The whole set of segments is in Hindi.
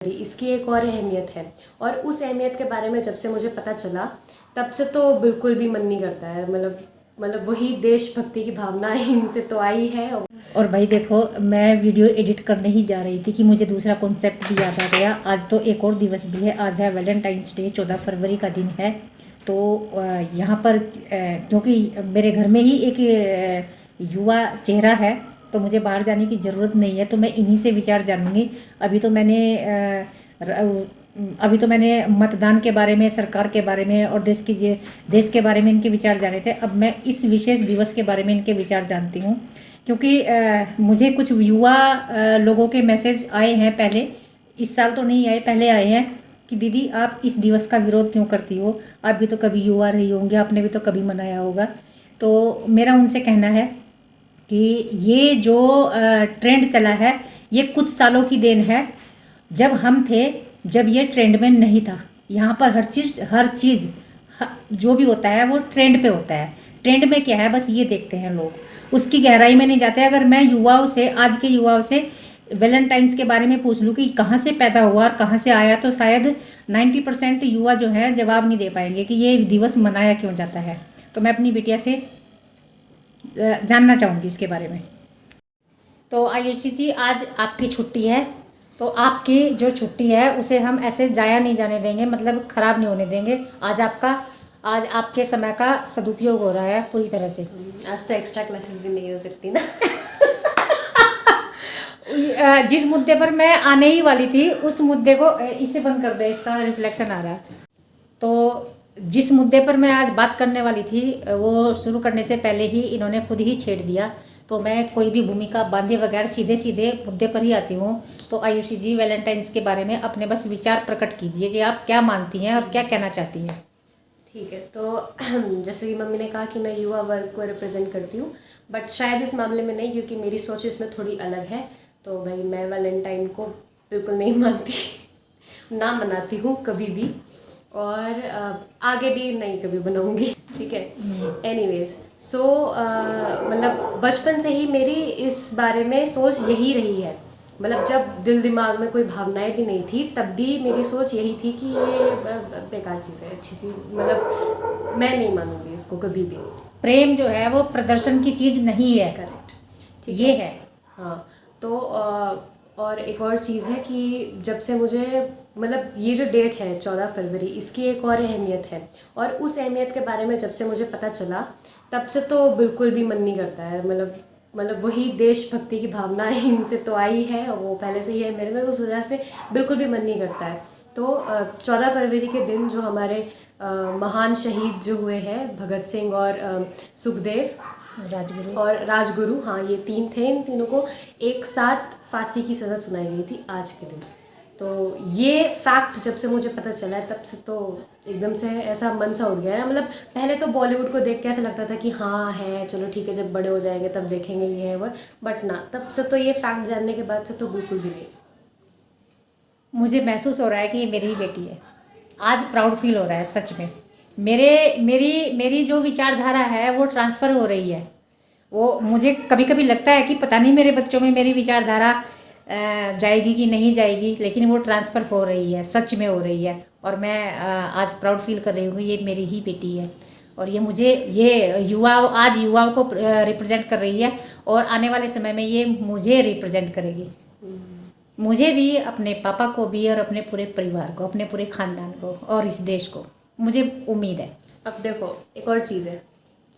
इसकी एक और अहमियत है। और उस अहमियत के बारे में जब से मुझे पता चला तब से तो बिल्कुल भी मन नहीं करता है। मतलब वही देशभक्ति की भावना इनसे तो आई है। और भाई देखो, मैं वीडियो एडिट करने ही जा रही थी कि मुझे दूसरा कॉन्सेप्ट भी याद आ गया। आज तो एक और दिवस भी है, आज है वैलेंटाइंस डे, 14 फरवरी का दिन है। तो यहाँ पर क्योंकि मेरे घर में ही एक युवा चेहरा है तो मुझे बाहर जाने की ज़रूरत नहीं है, तो मैं इन्हीं से विचार जानूंगी। अभी तो मैंने मतदान के बारे में, सरकार के बारे में और देश के बारे में इनके विचार जाने थे। अब मैं इस विशेष दिवस के बारे में इनके विचार जानती हूँ, क्योंकि मुझे कुछ युवा लोगों के मैसेज आए हैं पहले, इस साल तो नहीं आए, पहले आए हैं कि दीदी आप इस दिवस का विरोध क्यों करती हो, आप भी तो कभी युवा रही होंगी, आपने भी तो कभी मनाया होगा। तो मेरा उनसे कहना है कि ये जो ट्रेंड चला है ये कुछ सालों की देन है। जब हम थे, जब ये ट्रेंड में नहीं था, यहाँ पर हर चीज़ जो भी होता है वो ट्रेंड पे होता है। ट्रेंड में क्या है बस ये देखते हैं लोग, उसकी गहराई में नहीं जाते। अगर मैं युवाओं से, आज के युवाओं से वैलेंटाइंस के बारे में पूछ लूँ कि कहाँ से पैदा हुआ और कहाँ से आया, तो शायद 90% युवा जो है जवाब नहीं दे पाएंगे कि ये दिवस मनाया क्यों जाता है। तो मैं अपनी बिटिया से जानना चाहूँगी इसके बारे में। तो आयुषी जी, आज आपकी छुट्टी है, तो आपकी जो छुट्टी है उसे हम ऐसे जाया नहीं जाने देंगे, मतलब ख़राब नहीं होने देंगे। आज आपके समय का सदुपयोग हो रहा है पूरी तरह से। आज तो एक्स्ट्रा क्लासेस भी नहीं हो सकती ना। जिस मुद्दे पर मैं आने ही वाली थी उस मुद्दे को, इसे बंद कर दे, इसका रिफ्लेक्शन आ रहा है। तो जिस मुद्दे पर मैं आज बात करने वाली थी वो शुरू करने से पहले ही इन्होंने खुद ही छेड़ दिया। तो मैं कोई भी भूमिका बांधे बगैर सीधे सीधे मुद्दे पर ही आती हूँ। तो आयुषी जी, वैलेंटाइंस के बारे में अपने बस विचार प्रकट कीजिए कि आप क्या मानती हैं और क्या कहना चाहती हैं। ठीक है, तो जैसे कि मम्मी ने कहा कि मैं युवा वर्ग को रिप्रेजेंट करती हूँ, बट शायद इस मामले में नहीं, क्योंकि मेरी सोच इसमें थोड़ी अलग है। तो भाई मैं वैलेंटाइन को बिल्कुल नहीं मानती, ना मनाती हूँ कभी भी, और आगे भी नहीं कभी बनाऊँगी। ठीक है, एनीवेज, सो मतलब बचपन से ही मेरी इस बारे में सोच यही रही है। मतलब जब दिल दिमाग में कोई भावनाएं भी नहीं थी तब भी मेरी सोच यही थी कि ये बेकार चीज़ है, अच्छी चीज़, मतलब मैं नहीं मानूंगी इसको कभी भी। प्रेम जो है वो प्रदर्शन की चीज़ नहीं है। करेक्ट, ठीक ये है। हाँ, तो और एक और चीज़ है कि जब से मुझे, मतलब ये जो डेट है 14 फरवरी, इसकी एक और अहमियत है। और उस अहमियत के बारे में जब से मुझे पता चला तब से तो बिल्कुल भी मन नहीं करता है। मतलब वही देशभक्ति की भावना इनसे तो आई है, और वो पहले से ही है मेरे में, उस वजह से बिल्कुल भी मन नहीं करता है। तो 14 फरवरी के दिन जो हमारे महान शहीद जो हुए हैं, भगत सिंह और सुखदेव और राजगुरु, हाँ ये तीन थे, इन तीनों को एक साथ फांसी की सज़ा सुनाई गई थी आज के दिन। तो ये फैक्ट जब से मुझे पता चला है तब से तो एकदम से ऐसा मन सा उठ गया है। मतलब पहले तो बॉलीवुड को देख के ऐसा लगता था कि हाँ है, चलो ठीक है, जब बड़े हो जाएंगे तब देखेंगे ये है वो, बट ना, तब से तो ये फैक्ट जानने के बाद से तो बिल्कुल भी नहीं। मुझे महसूस हो रहा है कि ये मेरी ही बेटी है। आज प्राउड फील हो रहा है सच में। मेरी जो विचारधारा है वो ट्रांसफ़र हो रही है। वो मुझे कभी कभी लगता है कि पता नहीं मेरे बच्चों में मेरी विचारधारा जाएगी कि नहीं जाएगी, लेकिन वो ट्रांसफ़र हो रही है, सच में हो रही है। और मैं आज प्राउड फील कर रही हूँ, ये मेरी ही बेटी है। और ये युवाओं को रिप्रेजेंट कर रही है, और आने वाले समय में ये मुझे रिप्रेजेंट करेगी। मुझे भी, अपने पापा को भी, और अपने पूरे परिवार को, अपने पूरे ख़ानदान को और इस देश को, मुझे उम्मीद है। अब देखो, एक और चीज़ है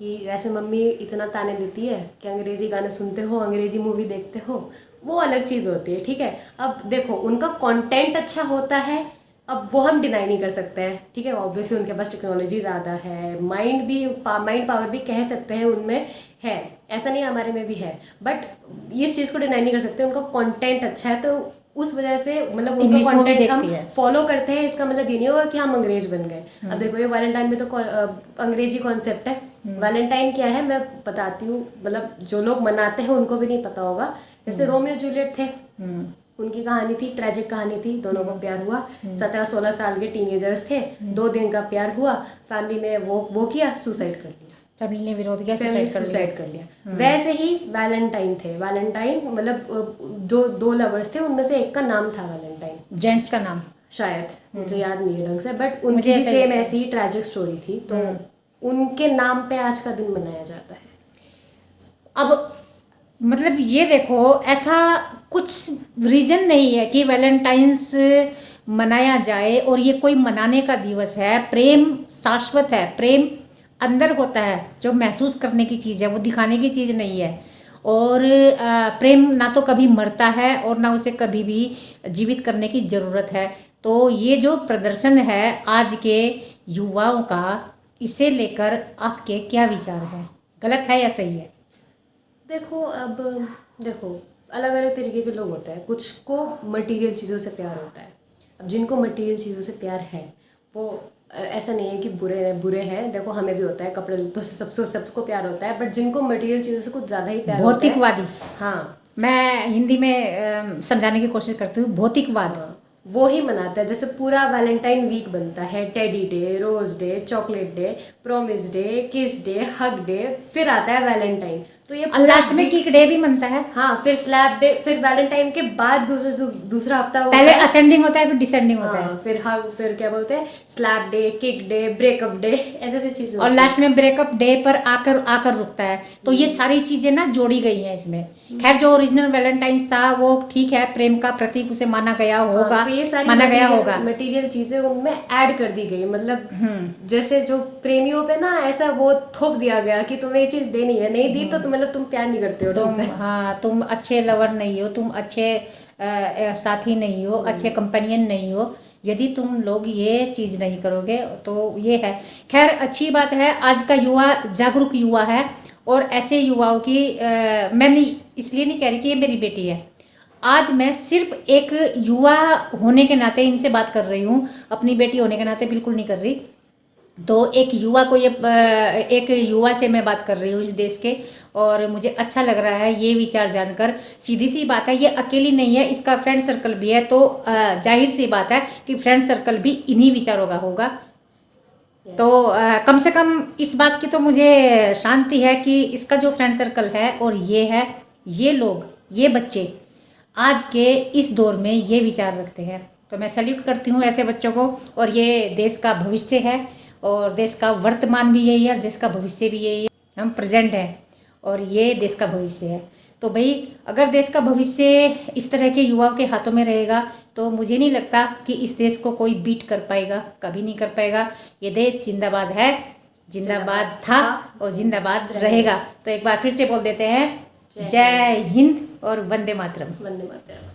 कि जैसे मम्मी इतना ताने देती है कि अंग्रेज़ी गाने सुनते हो, अंग्रेज़ी मूवी देखते हो, वो अलग चीज़ होती है। ठीक है, अब देखो उनका कंटेंट अच्छा होता है, अब वो हम डिनाई नहीं कर सकते हैं। ठीक है, ऑब्वियसली उनके पास टेक्नोलॉजी ज़्यादा है, माइंड पावर भी कह सकते हैं उनमें है, ऐसा नहीं हमारे में भी है, बट इस चीज़ को डिनाई नहीं कर सकते। उनका कंटेंट अच्छा है तो उस वजह से, मतलब उनका कंटेंट हम फॉलो करते हैं, इसका मतलब ये नहीं होगा कि हम अंग्रेज बन गए। अब देखो ये वैलेंटाइन में तो अंग्रेजी कॉन्सेप्ट है। वैलेंटाइन क्या है मैं बताती हूँ, मतलब जो लोग मनाते हैं उनको भी नहीं पता होगा। जैसे रोमियो जूलियट थे, उनकी कहानी थी, ट्रेजिक कहानी थी, दोनों को प्यार हुआ, 17-16 साल के टीनेजर्स थे, 2 दिन का प्यार हुआ, फैमिली ने वो किया, सुसाइड कर लिया, फैमिली ने विरोध किया, सुसाइड कर लिया। वैसे ही वैलेंटाइन थे, वैलेंटाइन मतलब जो 2 लवर्स थे उनमें से एक का नाम था वैलेंटाइन, जेंट्स का नाम शायद मुझे याद नहीं है ढंग से, बट उनकी मुझे भी ऐसा सेम लगता है। ऐसी ही ट्रैजिक स्टोरी थी, तो उनके नाम पे आज का दिन मनाया जाता है। अब मतलब ये देखो, ऐसा कुछ रीजन नहीं है कि वैलेंटाइंस मनाया जाए और ये कोई मनाने का दिवस है। प्रेम शाश्वत है, प्रेम अंदर होता है, जो महसूस करने की चीज़ है, वो दिखाने की चीज़ नहीं है। और प्रेम ना तो कभी मरता है और ना उसे कभी भी जीवित करने की ज़रूरत है। तो ये जो प्रदर्शन है आज के युवाओं का, इसे लेकर आपके क्या विचार हैं? गलत है या सही है? देखो अब देखो, अलग अलग तरीके के लोग होते हैं। कुछ को मटेरियल चीज़ों से प्यार होता है। अब जिनको मटेरियल चीज़ों से प्यार है वो ऐसा नहीं है कि बुरे हैं। देखो हमें भी होता है, कपड़े लत्तों से सबको प्यार होता है, बट जिनको मटेरियल चीज़ों से कुछ ज़्यादा ही प्यार होता है, भौतिकवादी। हाँ, मैं हिंदी में समझाने की कोशिश करती हूँ, भौतिकवाद। हाँ, वो ही मनाता है। जैसे पूरा वैलेंटाइन वीक बनता है, teddy day, rose day, chocolate day, promise day, kiss day, hug day, फिर आता है वैलेंटाइन। तो ये और लास्ट में किक डे भी बनता है। हाँ, फिर स्लैप डे, फिर वैलेंटाइन के बाद दूसरा हफ्ता होता पहले है। असेंडिंग होता है, फिर डिसेंडिंग होता है। हाँ, फिर हग, फिर क्या बोलते हैं, slap day, kick day, breakup day, ऐसे चीजें और लास्ट में ब्रेकअप डे पर आकर रुकता है। तो ये सारी चीजें ना जोड़ी गई हैं इसमें। खैर, जो ओरिजिनल वैलेंटाइंस था वो ठीक है, प्रेम का प्रतीक उसे माना गया होगा, तो ये सारी माना गया होगा। मटेरियल चीजें उनमें ऐड कर दी गई। मतलब जैसे जो प्रेमियों पे ना ऐसा वो थोप दिया गया कि तुम्हें ये चीज देनी है, नहीं दी तो मतलब तुम प्यार नहीं करते हो ढंग से। हाँ, तुम अच्छे लवर नहीं हो, तुम अच्छे साथी नहीं हो, अच्छे कंपेनियन नहीं हो, यदि तुम लोग ये चीज़ नहीं करोगे तो ये है। खैर, अच्छी बात है, आज का युवा जागरूक युवा है। और ऐसे युवाओं की मैं नहीं, इसलिए नहीं कह रही कि ये मेरी बेटी है। आज मैं सिर्फ एक युवा होने के नाते इनसे बात कर रही हूँ, अपनी बेटी होने के नाते बिल्कुल नहीं कर रही। तो एक युवा को एक युवा से मैं बात कर रही हूँ इस देश के, और मुझे अच्छा लग रहा है ये विचार जानकर। सीधी सी बात है, ये अकेली नहीं है, इसका फ्रेंड सर्कल भी है। तो जाहिर सी बात है कि फ्रेंड सर्कल भी इन्हीं विचारों का होगा। तो कम से कम इस बात की तो मुझे शांति है कि इसका जो फ्रेंड सर्कल है और ये है, ये लोग, ये बच्चे आज के इस दौर में ये विचार रखते हैं। तो मैं सैल्यूट करती हूँ ऐसे बच्चों को। और ये देश का भविष्य है, और देश का वर्तमान भी यही है और देश का भविष्य भी यही है। हम प्रेजेंट हैं और ये देश का भविष्य है। तो भाई, अगर देश का भविष्य इस तरह के युवाओं के हाथों में रहेगा तो मुझे नहीं लगता कि इस देश को कोई बीट कर पाएगा, कभी नहीं कर पाएगा। ये देश जिंदाबाद है, जिंदाबाद था और जिंदाबाद रहेगा। तो एक बार फिर से बोल देते हैं, जय हिंद और वंदे मातरम। वंदे मातरम।